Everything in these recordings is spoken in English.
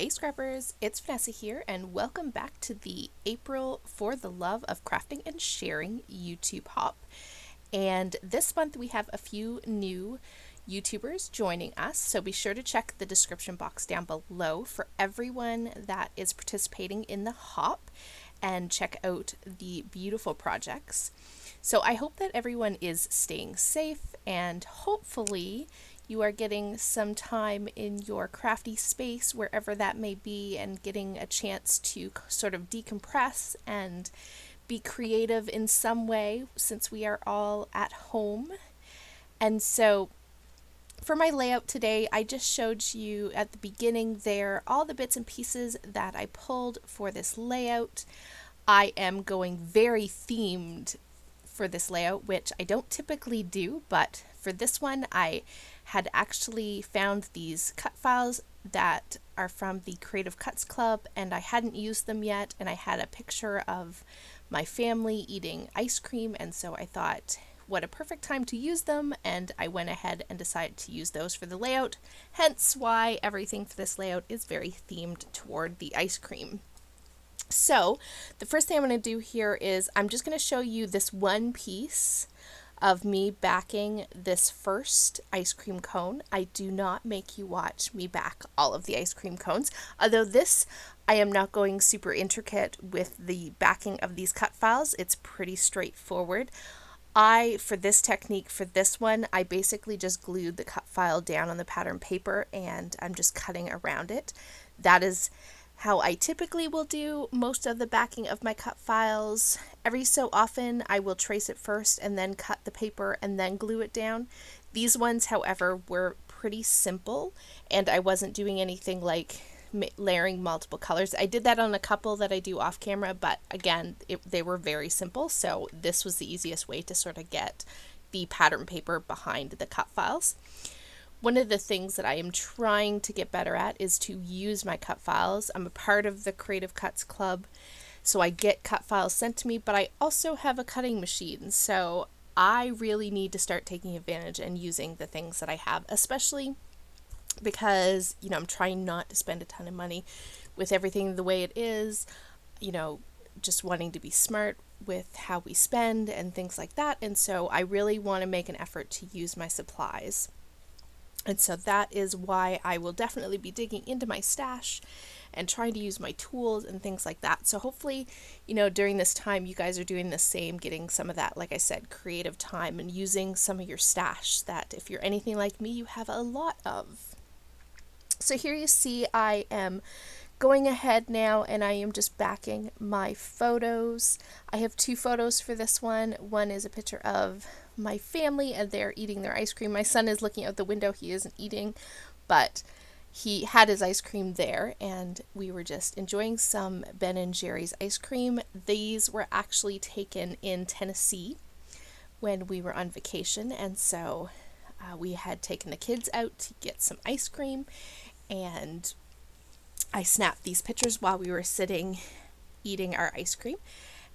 Hey Scrappers, it's Vanessa here, and welcome back to the April for the Love of Crafting and Sharing YouTube Hop. And this month we have a few new YouTubers joining us, so be sure to check the description box down below for everyone that is participating in the Hop and check out the beautiful projects. So I hope that everyone is staying safe and hopefully you are getting some time in your crafty space, wherever that may be, and getting a chance to sort of decompress and be creative in some way since we are all at home. And so for my layout today, I just showed you at the beginning there all the bits and pieces that I pulled for this layout. I am going very themed for this layout, which I don't typically do, but for this one I had actually found these cut files that are from the Creative Cuts Club and I hadn't used them yet, and I had a picture of my family eating ice cream, and so I thought what a perfect time to use them, and I went ahead and decided to use those for the layout, hence why everything for this layout is very themed toward the ice cream. So the first thing I'm going to do here is I'm just going to show you this one piece of me backing this first ice cream cone. I do not make you watch me back all of the ice cream cones, although this I am not going super intricate with the backing of these cut files. It's pretty straightforward. For this technique, for this one, I basically just glued the cut file down on the pattern paper and I'm just cutting around it. That is how I typically will do most of the backing of my cut files. Every so often I will trace it first and then cut the paper and then glue it down. These ones, however, were pretty simple and I wasn't doing anything like layering multiple colors. I did that on a couple that I do off camera, but again, they were very simple, so this was the easiest way to sort of get the pattern paper behind the cut files. One of the things that I am trying to get better at is to use my cut files. I'm a part of the Creative Cuts Club, so I get cut files sent to me, but I also have a cutting machine, so I really need to start taking advantage and using the things that I have, especially because, I'm trying not to spend a ton of money with everything the way it is, just wanting to be smart with how we spend and things like that, and so I really want to make an effort to use my supplies. And so that is why I will definitely be digging into my stash and trying to use my tools and things like that. So hopefully, during this time, you guys are doing the same, getting some of that, like I said, creative time and using some of your stash that if you're anything like me, you have a lot of. So here you see I am going ahead now and I am just backing my photos. I have two photos for this one. One is a picture of my family and they're eating their ice cream. My son is looking out the window. He isn't eating, but he had his ice cream there and we were just enjoying some Ben & Jerry's ice cream. These were actually taken in Tennessee when we were on vacation, and so we had taken the kids out to get some ice cream, and I snapped these pictures while we were sitting eating our ice cream.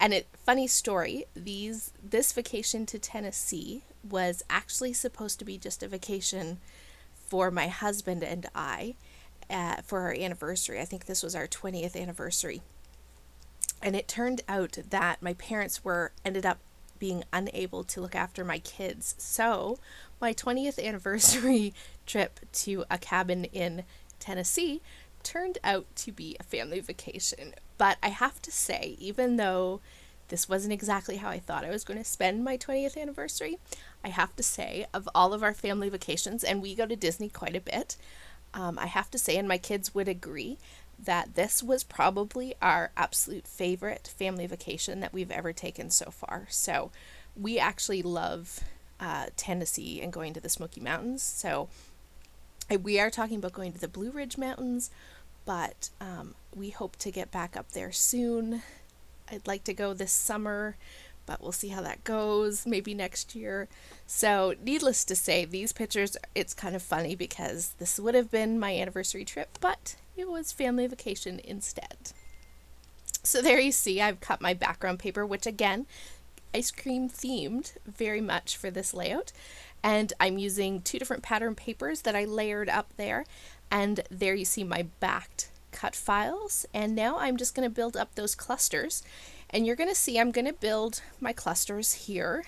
And funny story, this vacation to Tennessee was actually supposed to be just a vacation for my husband and I for our anniversary. I think this was our 20th anniversary. And it turned out that my parents ended up being unable to look after my kids. So my 20th anniversary trip to a cabin in Tennessee turned out to be a family vacation. But I have to say, even though this wasn't exactly how I thought I was going to spend my 20th anniversary, I have to say, of all of our family vacations, and we go to Disney quite a bit, I have to say, and my kids would agree, that this was probably our absolute favorite family vacation that we've ever taken so far. So we actually love Tennessee and going to the Smoky Mountains. So we are talking about going to the Blue Ridge Mountains, but we hope to get back up there soon. I'd like to go this summer, but we'll see how that goes, maybe next year. So needless to say, these pictures, it's kind of funny because this would have been my anniversary trip, but it was family vacation instead. So there you see, I've cut my background paper, which again, ice cream themed very much for this layout. And I'm using two different pattern papers that I layered up there. And there you see my backed cut files, and now I'm just going to build up those clusters. And you're going to see I'm going to build my clusters here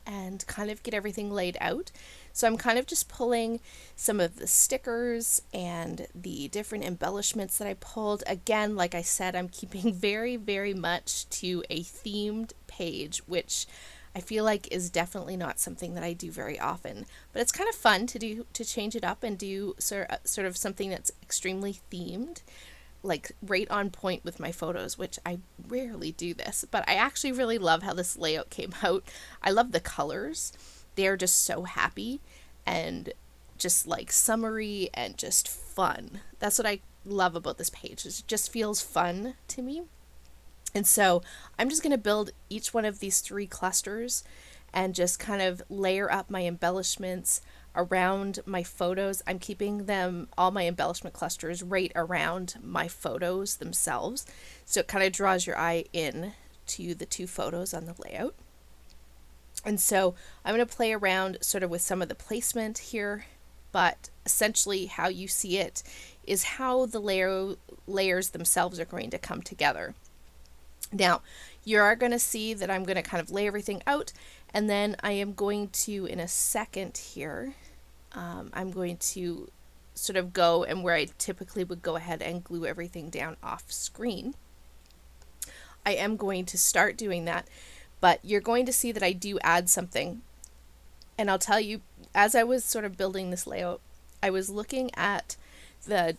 and kind of get everything laid out. So I'm kind of just pulling some of the stickers and the different embellishments that I pulled. Again, like I said, I'm keeping very, very much to a themed page, which I feel like is definitely not something that I do very often. But it's kind of fun to change it up and do sort of something that's extremely themed, like right on point with my photos, which I rarely do this, but I actually really love how this layout came out. I love the colors. They're just so happy and just like summery and just fun. That's what I love about this page. It just feels fun to me. And so I'm just going to build each one of these 3 clusters and just kind of layer up my embellishments around my photos. I'm keeping them, all my embellishment clusters, right around my photos themselves. So it kind of draws your eye in to the 2 photos on the layout. And so I'm going to play around sort of with some of the placement here, but essentially how you see it is how the layers themselves are going to come together. Now, you are going to see that I'm going to kind of lay everything out, and then I am going to, in a second here, I'm going to sort of go and where I typically would go ahead and glue everything down off screen. I am going to start doing that, but you're going to see that I do add something. And I'll tell you, as I was sort of building this layout, I was looking at the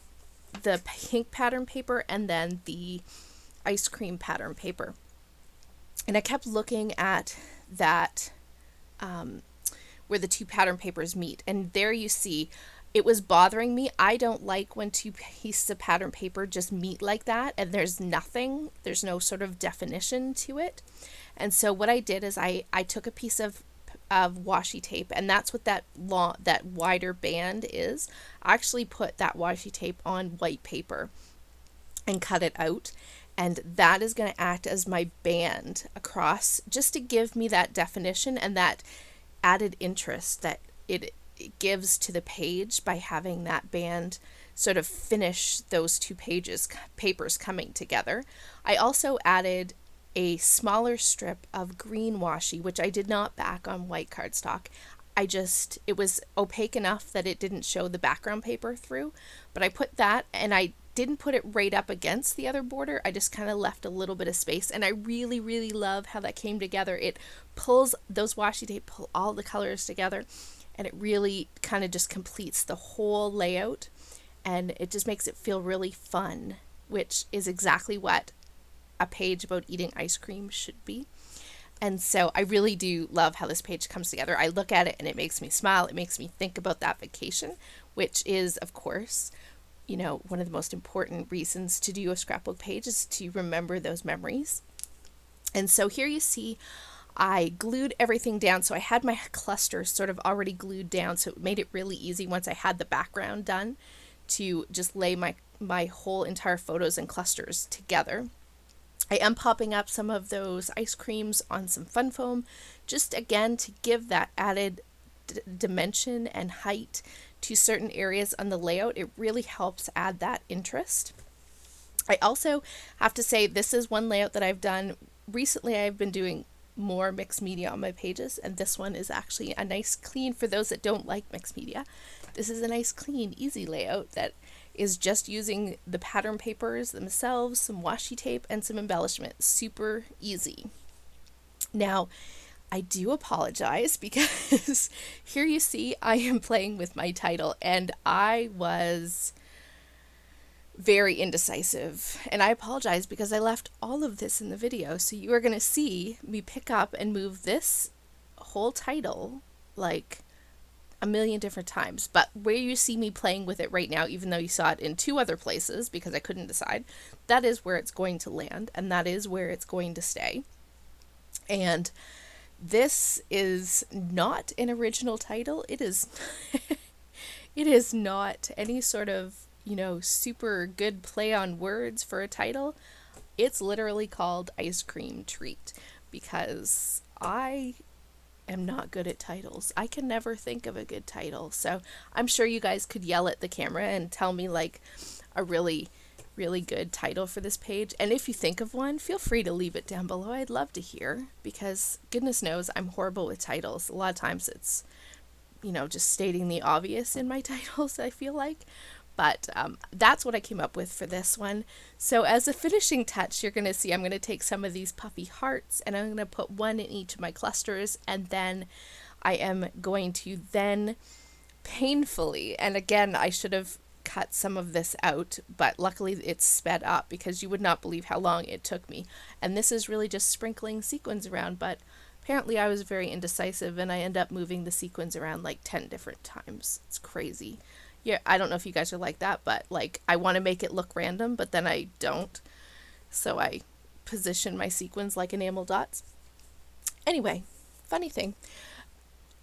pink pattern paper and then the ice cream pattern paper. And I kept looking at that where the 2 pattern papers meet. And there you see, it was bothering me. I don't like when 2 pieces of pattern paper just meet like that and there's no sort of definition to it. And so what I did is I took a piece of washi tape, and that's what that wider band is. I actually put that washi tape on white paper and cut it out. And that is going to act as my band across, just to give me that definition and that added interest that it gives to the page by having that band sort of finish those 2 papers coming together. I also added a smaller strip of green washi, which I did not back on white cardstock. It was opaque enough that it didn't show the background paper through, but I put that, and I didn't put it right up against the other border. I just kind of left a little bit of space, and I really, really love how that came together. It pulls, those washi tape pull all the colors together, and it really kind of just completes the whole layout, and it just makes it feel really fun, which is exactly what a page about eating ice cream should be. And so I really do love how this page comes together. I look at it and it makes me smile. It makes me think about that vacation, which is, of course, one of the most important reasons to do a scrapbook page is to remember those memories. And so here you see I glued everything down. So I had my clusters sort of already glued down. So it made it really easy once I had the background done to just lay my whole entire photos and clusters together. I am popping up some of those ice creams on some fun foam, just again to give that added dimension and height to certain areas on the layout. It really helps add that interest. I also have to say, this is one layout that I've done recently. I've been doing more mixed media on my pages, and this one is actually a nice clean, for those that don't like mixed media, this is a nice clean easy layout that is just using the pattern papers themselves, some washi tape, and some embellishment. Super easy. Now, I do apologize because here you see I am playing with my title, and I was very indecisive, and I apologize because I left all of this in the video. So you are going to see me pick up and move this whole title like a million different times, but where you see me playing with it right now, even though you saw it in 2 other places because I couldn't decide, that is where it's going to land, and that is where it's going to stay. And this is not an original title. It is it is not any sort of, super good play on words for a title. It's literally called Ice Cream Treat because I am not good at titles. I can never think of a good title. So I'm sure you guys could yell at the camera and tell me like a really really good title for this page. And if you think of one, feel free to leave it down below. I'd love to hear, because goodness knows I'm horrible with titles. A lot of times it's, just stating the obvious in my titles, I feel like. But that's what I came up with for this one. So as a finishing touch, you're going to see I'm going to take some of these puffy hearts and I'm going to put one in each of my clusters, and then I am going to then painfully, and again, I should have cut some of this out, but luckily it's sped up because you would not believe how long it took me. And this is really just sprinkling sequins around, but apparently I was very indecisive and I end up moving the sequins around like 10 different times. It's crazy. Yeah, I don't know if you guys are like that, but like I want to make it look random, but then I don't. So I position my sequins like enamel dots. Anyway, funny thing.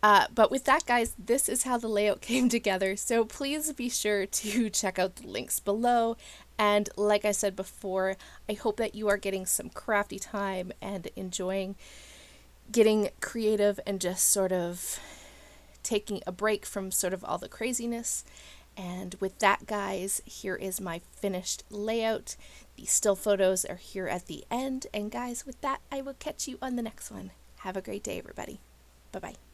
But with that, guys, this is how the layout came together. So please be sure to check out the links below. And like I said before, I hope that you are getting some crafty time and enjoying getting creative and just sort of taking a break from sort of all the craziness. And with that, guys, here is my finished layout. The still photos are here at the end. And guys, with that, I will catch you on the next one. Have a great day, everybody. Bye-bye.